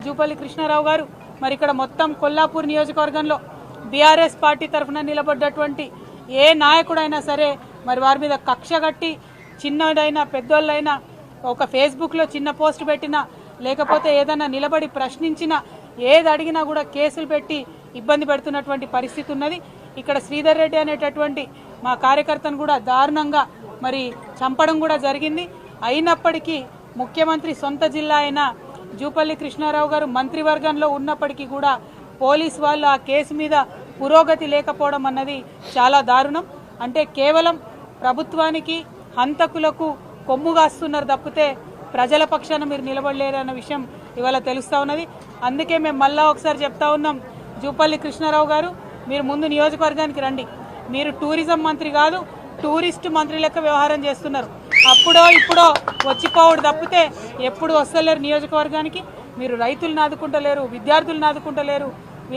జూపల్లి కృష్ణారావు గారు మరి ఇక్కడ మొత్తం కొల్లాపూర్ నియోజకవర్గంలో బీఆర్ఎస్ పార్టీ తరఫున నిలబడ్డటువంటి ఏ నాయకుడైనా సరే మరి వారి మీద కక్ష కట్టి చిన్నదైనా పెద్దోళ్ళైనా ఒక ఫేస్బుక్లో చిన్న పోస్ట్ పెట్టినా లేకపోతే ఏదైనా నిలబడి ప్రశ్నించినా ఏది అడిగినా కూడా కేసులు పెట్టి ఇబ్బంది పెడుతున్నటువంటి పరిస్థితి ఉన్నది. ఇక్కడ శ్రీధర్ రెడ్డి అనేటటువంటి మా కార్యకర్తను కూడా దారుణంగా మరి చంపడం కూడా జరిగింది. అయినప్పటికీ ముఖ్యమంత్రి సొంత జిల్లా అయిన జూపల్లి కృష్ణారావు గారు మంత్రివర్గంలో ఉన్నప్పటికీ కూడా పోలీస్ వాళ్ళు ఆ కేసు మీద పురోగతి లేకపోవడం అన్నది చాలా దారుణం. అంటే కేవలం ప్రభుత్వానికి హంతకులకు కొమ్ముగాస్తున్నారు తప్పితే ప్రజల పక్షాన మీరు నిలబడలేరన్న విషయం ఇవాళ తెలుస్తూ ఉన్నది. అందుకే మేము మళ్ళా ఒకసారి చెప్తా ఉన్నాం, జూపల్లి కృష్ణారావు గారు మీరు ముందు నియోజకవర్గానికి రండి. మీరు టూరిజం మంత్రి కాదు, టూరిస్ట్ మంత్రి లెక్క వ్యవహారం చేస్తున్నారు. అప్పుడో ఇప్పుడో వచ్చిపోవడు తప్పితే ఎప్పుడు వస్తలేరు నియోజకవర్గానికి. మీరు రైతులను ఆదుకుంటలేరు, విద్యార్థులను ఆదుకుంటలేరు,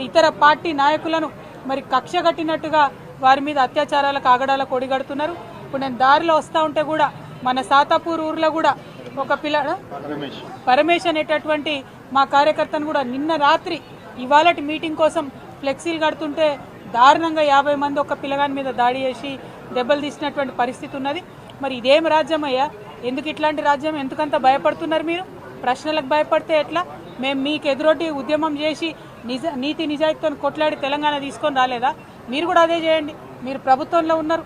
ఇతర పార్టీ నాయకులను మరి కక్ష కట్టినట్టుగా వారి మీద అత్యాచారాలకు ఆగడాలకు ఒడిగడుతున్నారు. ఇప్పుడు నేను దారిలో వస్తూ ఉంటే కూడా మన సాతాపూర్ ఊర్లో కూడా ఒక పరమేష్ అనేటటువంటి మా కార్యకర్తను కూడా నిన్న రాత్రి ఇవాళటి మీటింగ్ కోసం ఫ్లెక్సీలు కడుతుంటే దారుణంగా 50 మంది ఒక పిల్లగాని మీద దాడి చేసి దెబ్బలు తీసినటువంటి పరిస్థితి ఉన్నది. మరి ఇదేం రాజ్యం అయ్యా? ఎందుకు ఇట్లాంటి రాజ్యం? ఎందుకంత భయపడుతున్నారు మీరు? ప్రశ్నలకు భయపడితే ఎట్లా? మేము మీకు ఎదురొడ్డి ఉద్యమం చేసి నీతి నిజాయితీతో కొట్లాడి తెలంగాణ తీసుకొని రాలేదా? మీరు కూడా అదే చేయండి. మీరు ప్రభుత్వంలో ఉన్నారు,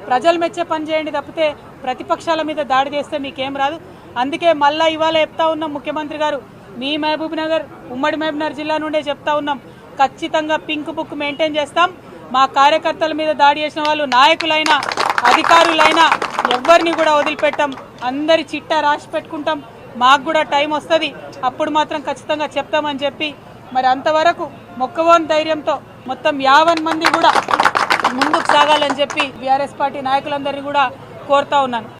ప్రజలు మెచ్చే పని చేయండి తప్పితే ప్రతిపక్షాల మీద దాడి చేస్తే మీకేం రాదు. అందుకే మళ్ళా ఇవాళ చెప్తా ఉన్నాం, ముఖ్యమంత్రి గారు మీ మహబూబ్ నగర్ ఉమ్మడి మహబూబ్నగర్ జిల్లా నుండే చెప్తా ఉన్నాం, ఖచ్చితంగా పింక్ బుక్ మెయింటైన్ చేస్తాం. మా కార్యకర్తల మీద దాడి చేసిన వాళ్ళు నాయకులైనా అధికారులైనా ఎవరిని కూడా వదిలిపెట్టాం. అందరి చిట్టా రాసి పెట్టుకుంటాం. మాకు కూడా టైం వస్తుంది, అప్పుడు మాత్రం ఖచ్చితంగా చెప్తామని చెప్పి మరి అంతవరకు మొక్కవోని ధైర్యంతో మొత్తం 50 మంది కూడా ముందుకు సాగాలని చెప్పి బీఆర్ఎస్ పార్టీ నాయకులందరినీ కూడా కోరుతా ఉన్నాను.